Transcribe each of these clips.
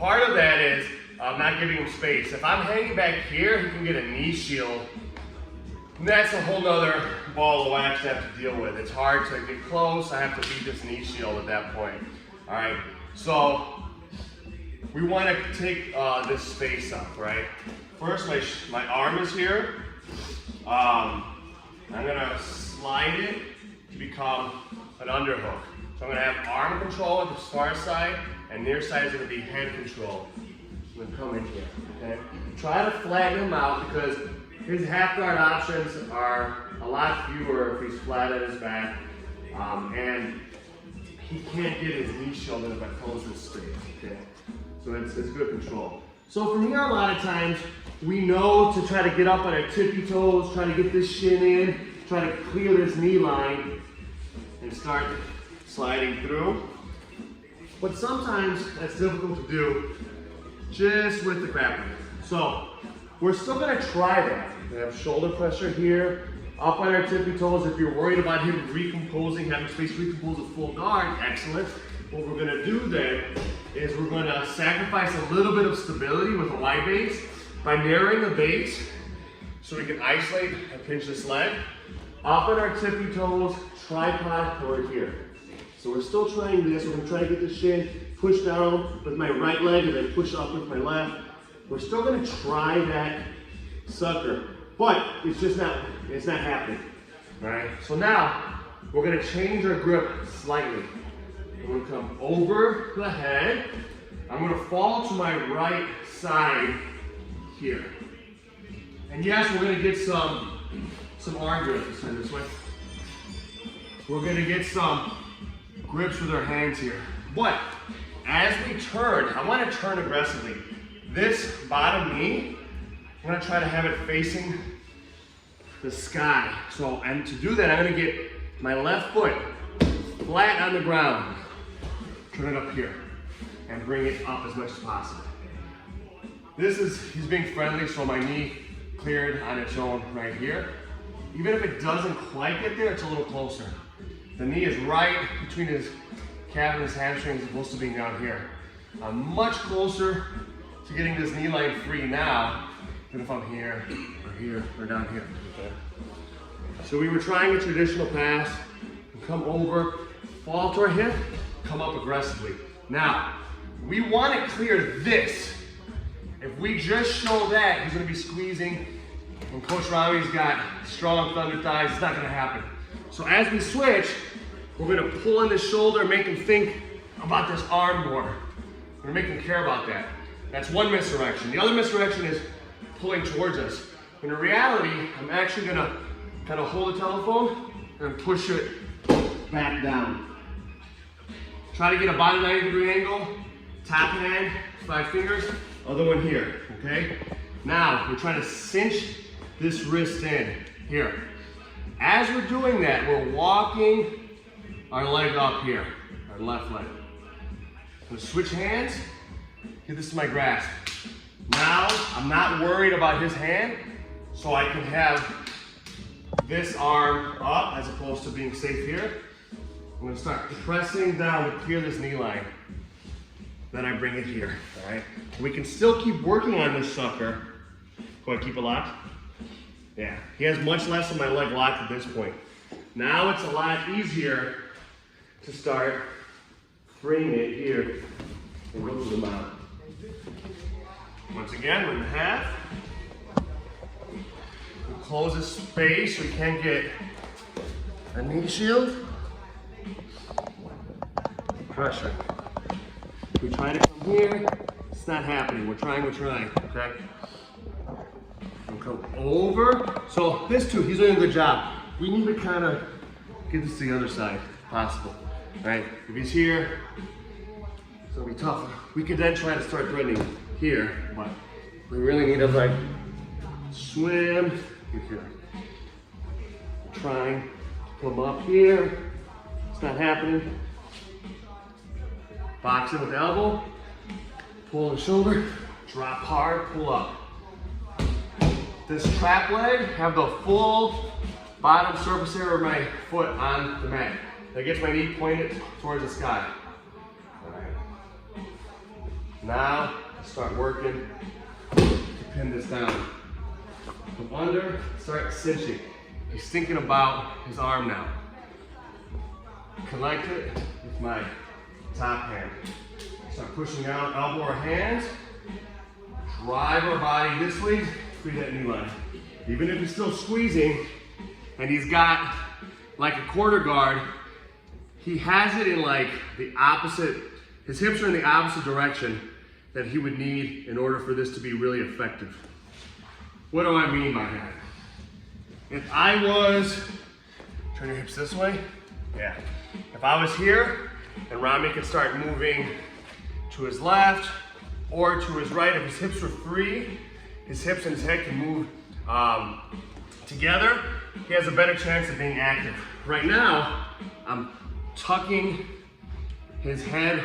part of that is not giving him space. If I'm hanging back here, he can get a knee shield. And that's a whole nother ball of wax to have to deal with. It's hard to get close. I have to beat this knee shield at that point. All right, so we want to take this space up, right? First, my arm is here. I'm gonna slide it to become an underhook. So I'm gonna have arm control at the far side, and near side is gonna be head control. I'm gonna come in here, okay? Try to flatten him out because his half guard options are a lot fewer if he's flat at his back, and he can't get his knee shield in if I close this space, okay? So it's good control. So from here, a lot of times, we know to try to get up on our tippy toes, try to get this shin in, try to clear this knee line, and start sliding through. But sometimes that's difficult to do just with the grappling. So we're still gonna try that. We have shoulder pressure here, up on our tippy toes. If you're worried about him recomposing, having space to recompose a full guard, excellent. What we're gonna do then is we're gonna sacrifice a little bit of stability with a wide base by narrowing the base so we can isolate and pinch this leg. Up on our tippy toes, tripod or here. So we're still trying this. We're gonna try to get the shin, push down with my right leg and then push up with my left. We're still gonna try that sucker, but it's not happening, all right? So now, we're gonna change our grip slightly. I'm gonna come over the head. I'm gonna fall to my right side here. And yes, we're gonna get some arm grip. Let's turn this way. We're gonna get some grips with our hands here. But as we turn, I wanna turn aggressively. This bottom knee, I'm gonna try to have it facing the sky. So, and to do that, I'm gonna get my left foot flat on the ground. Turn it up here and bring it up as much as possible. He's being friendly, so my knee cleared on its own right here. Even if it doesn't quite get there, it's a little closer. The knee is right between his calf and his hamstring as opposed to being down here. I'm much closer to getting this knee line free now than if I'm here or down here. Okay. So we were trying a traditional pass, come over, fall to our hip, come up aggressively. Now, we want to clear this. If we just show that, he's going to be squeezing, and Coach Rami's got strong thunder thighs, it's not going to happen. So as we switch, we're going to pull in the shoulder, make him think about this arm more. We're going to make him care about that. That's one misdirection. The other misdirection is pulling towards us. In reality, I'm actually going to kind of hold the telephone and push it back down. Try to get a body 90-degree angle, top hand, 5 fingers, other one here, okay? Now, we're trying to cinch this wrist in, here. As we're doing that, we're walking our leg up here, our left leg. I'm gonna switch hands, get this to my grasp. Now, I'm not worried about his hand, so I can have this arm up as opposed to being safe here. I'm gonna start pressing down to clear this knee line. Then I bring it here, all right? We can still keep working on this sucker. Go ahead, keep it locked. Yeah, he has much less of my leg locked at this point. Now it's a lot easier to start freeing it here and go to the mount. Once again, we're in half. We'll close this space so we can get a knee shield. Pressure. We try to come here, it's not happening. We're trying, okay? We'll come over. So this too, he's doing a good job. We need to kind of get this to the other side, if possible, right? If he's here, it's gonna be tough. We could then try to start threading here, but we really need to like swim here. Trying to come up here, it's not happening. Box in with the elbow, pull the shoulder, drop hard, pull up. This trap leg, have the full bottom surface area of my foot on the mat. That gets my knee pointed towards the sky. All right. Now, start working to pin this down. From under, start cinching. He's thinking about his arm now. Connect it with my top hand. Start pushing out, elbow or hands. Drive our body this way, free that knee line. Even if he's still squeezing and he's got like a quarter guard, he has it in like the opposite, his hips are in the opposite direction that he would need in order for this to be really effective. What do I mean by that? If I was, turn your hips this way, yeah. If I was here and Rami could start moving to his left or to his right, if his hips were free, his hips and his head can move together, he has a better chance of being active. Right now, I'm tucking his head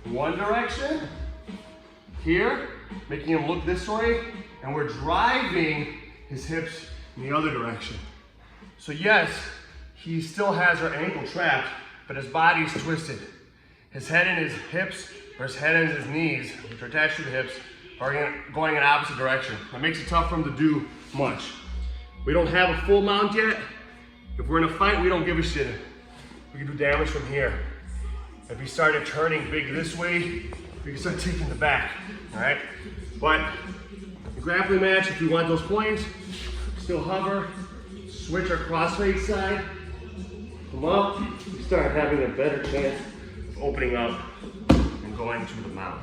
one direction, here, making him look this way, and we're driving his hips in the other direction. So yes, he still has our ankle trapped, but his body's twisted. His head and his hips, or his head and his knees, which are attached to the hips, are going in opposite direction. That makes it tough for him to do much. We don't have a full mount yet. If we're in a fight, we don't give a shit. We can do damage from here. If he started turning big this way, we can start taking the back, all right? But the grappling match, if you want those points, still hover, switch our crossface side, come up, you start having a better chance of opening up and going to the mount.